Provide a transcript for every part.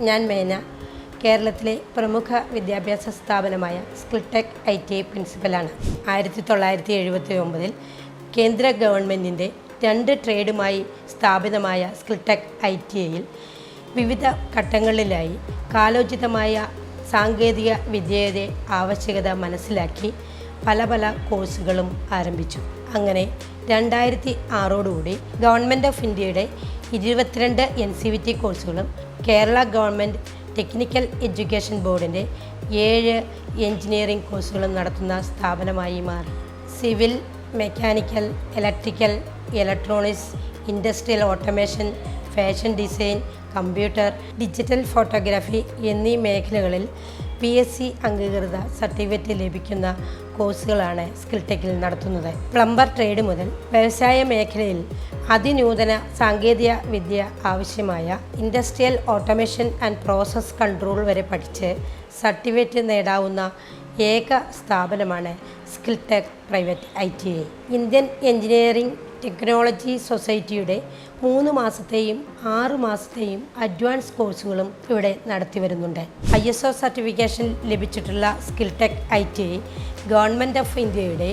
ഞാൻ മേന, കേരളത്തിലെ പ്രമുഖ വിദ്യാഭ്യാസ സ്ഥാപനമായ സ്കിൽടെക് ITI പ്രിൻസിപ്പലാണ്. 1979 കേന്ദ്ര ഗവൺമെൻറ്റിൻ്റെ 2 ട്രേഡുമായി സ്ഥാപിതമായ സ്കിൽടെക് ITIയിൽ വിവിധ ഘട്ടങ്ങളിലായി കാലോചിതമായ സാങ്കേതിക വിദ്യയുടെ ആവശ്യകത മനസ്സിലാക്കി പല കോഴ്സുകളും ആരംഭിച്ചു. അങ്ങനെ 2006 ഗവൺമെൻറ് ഓഫ് ഇന്ത്യയുടെ 22 NCVT കോഴ്സുകളും കേരള ഗവൺമെൻറ് ടെക്നിക്കൽ എഡ്യൂക്കേഷൻ ബോർഡിൻ്റെ 7 എഞ്ചിനീയറിംഗ് കോഴ്സുകളും നടത്തുന്ന സ്ഥാപനമായി മാറി. Civil, mechanical, electrical, electronics, industrial automation, fashion design, computer, digital photography എന്നീ മേഖലകളിൽ PSC അംഗീകൃത സർട്ടിഫിക്കറ്റ് ലഭിക്കുന്ന കോഴ്സുകളാണ് സ്കിൽടെക്കിൽ നടത്തുന്നത്. പ്ലംബർ ട്രേഡ് മുതൽ വ്യവസായ മേഖലയിൽ അതിനൂതന സാങ്കേതിക വിദ്യ ആവശ്യമായ industrial automation and process control വരെ പഠിച്ച് സർട്ടിഫിക്കറ്റ് നേടാവുന്ന ഏക സ്ഥാപനമാണ് Skilltech private ITI. Indian engineering technology സൊസൈറ്റിയുടെ 3 മാസത്തെയും 6 മാസത്തെയും അഡ്വാൻസ് കോഴ്സുകളും ഇവിടെ നടത്തി വരുന്നുണ്ട്. ISO സർട്ടിഫിക്കേഷൻ ലഭിച്ചിട്ടുള്ള സ്കിൽടെക് ITI ഗവൺമെൻറ് ഓഫ് ഇന്ത്യയുടെ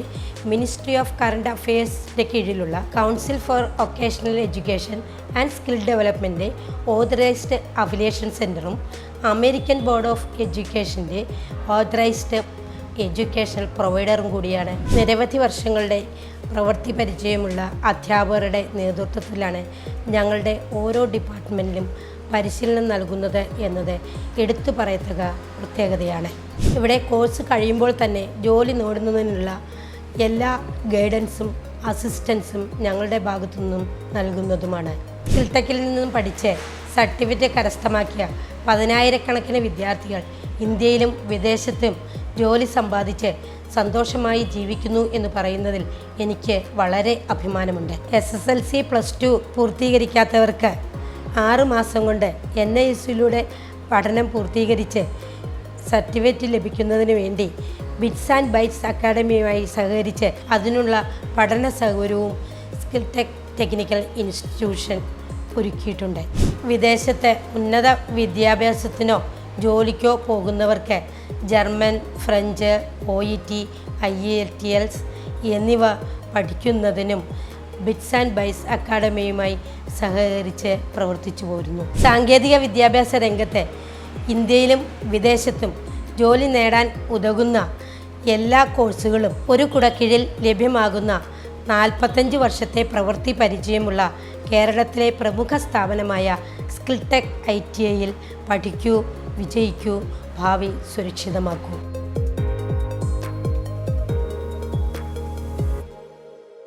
മിനിസ്ട്രി ഓഫ് കറണ്ട് അഫയേഴ്സിൻ്റെ കീഴിലുള്ള council for vocational education and skill development authorised affiliation സെൻറ്ററും അമേരിക്കൻ ബോർഡ് ഓഫ് എഡ്യൂക്കേഷൻ്റെ ഓതറൈസ്ഡ് എഡ്യൂക്കേഷണൽ പ്രൊവൈഡറും കൂടിയാണ്. നിരവധി വർഷങ്ങളുടെ പ്രവൃത്തി പരിചയമുള്ള അധ്യാപകരുടെ നേതൃത്വത്തിലാണ് ഞങ്ങളുടെ ഓരോ ഡിപ്പാർട്ട്മെൻറ്റിലും പരിശീലനം നൽകുന്നത് എന്നത് എടുത്തു പറയത്തക്ക പ്രത്യേകതയാണ്. ഇവിടെ കോഴ്സ് കഴിയുമ്പോൾ തന്നെ ജോലി നേടുന്നതിനുള്ള എല്ലാ ഗൈഡൻസും അസിസ്റ്റൻസും ഞങ്ങളുടെ ഭാഗത്തു നിന്നും നൽകുന്നതുമാണ്. സ്കിൽടെക്കിൽ നിന്നും പഠിച്ച് സർട്ടിഫിക്കറ്റ് കരസ്ഥമാക്കിയ 10,000-കണക്കിന് വിദ്യാർത്ഥികൾ ഇന്ത്യയിലും വിദേശത്തും ജോലി സമ്പാദിച്ച് സന്തോഷമായി ജീവിക്കുന്നു എന്ന് പറയുന്നതിൽ എനിക്ക് വളരെ അഭിമാനമുണ്ട്. SSLC +2 പൂർത്തീകരിക്കാത്തവർക്ക് 6 മാസം കൊണ്ട് NISലൂടെ പഠനം പൂർത്തീകരിച്ച് സർട്ടിഫിക്കറ്റ് ലഭിക്കുന്നതിന് വേണ്ടി ബിറ്റ്സ് ആൻഡ് ബൈറ്റ്സ് അക്കാഡമിയുമായി സഹകരിച്ച് അതിനുള്ള പഠന സൗകര്യവും സ്കിൽടെക് ടെക്നിക്കൽ ഇൻസ്റ്റിറ്റ്യൂഷൻ ഒരുക്കിയിട്ടുണ്ട്. വിദേശത്തെ ഉന്നത വിദ്യാഭ്യാസത്തിനോ ജോലിക്കോ പോകുന്നവർക്ക് ജർമ്മൻ, ഫ്രഞ്ച്, OET, IELTS എന്നിവ പഠിക്കുന്നതിനും ബിറ്റ്സ് ആൻഡ് ബൈറ്റ്സ് അക്കാഡമിയുമായി സഹകരിച്ച് പ്രവർത്തിച്ചു പോരുന്നു. സാങ്കേതിക വിദ്യാഭ്യാസ രംഗത്ത് ഇന്ത്യയിലും വിദേശത്തും ജോലി നേടാൻ ഉതകുന്ന എല്ലാ കോഴ്സുകളും ഒരു കുടക്കീഴിൽ ലഭ്യമാകുന്ന 45 വർഷത്തെ പ്രവൃത്തി പരിചയമുള്ള കേരളത്തിലെ പ്രമുഖ സ്ഥാപനമായ സ്കിൽടെക് ITIയിൽ പഠിക്കൂ, വിജയിക്കൂ, ഭാവി സുരക്ഷിതമാക്കൂ.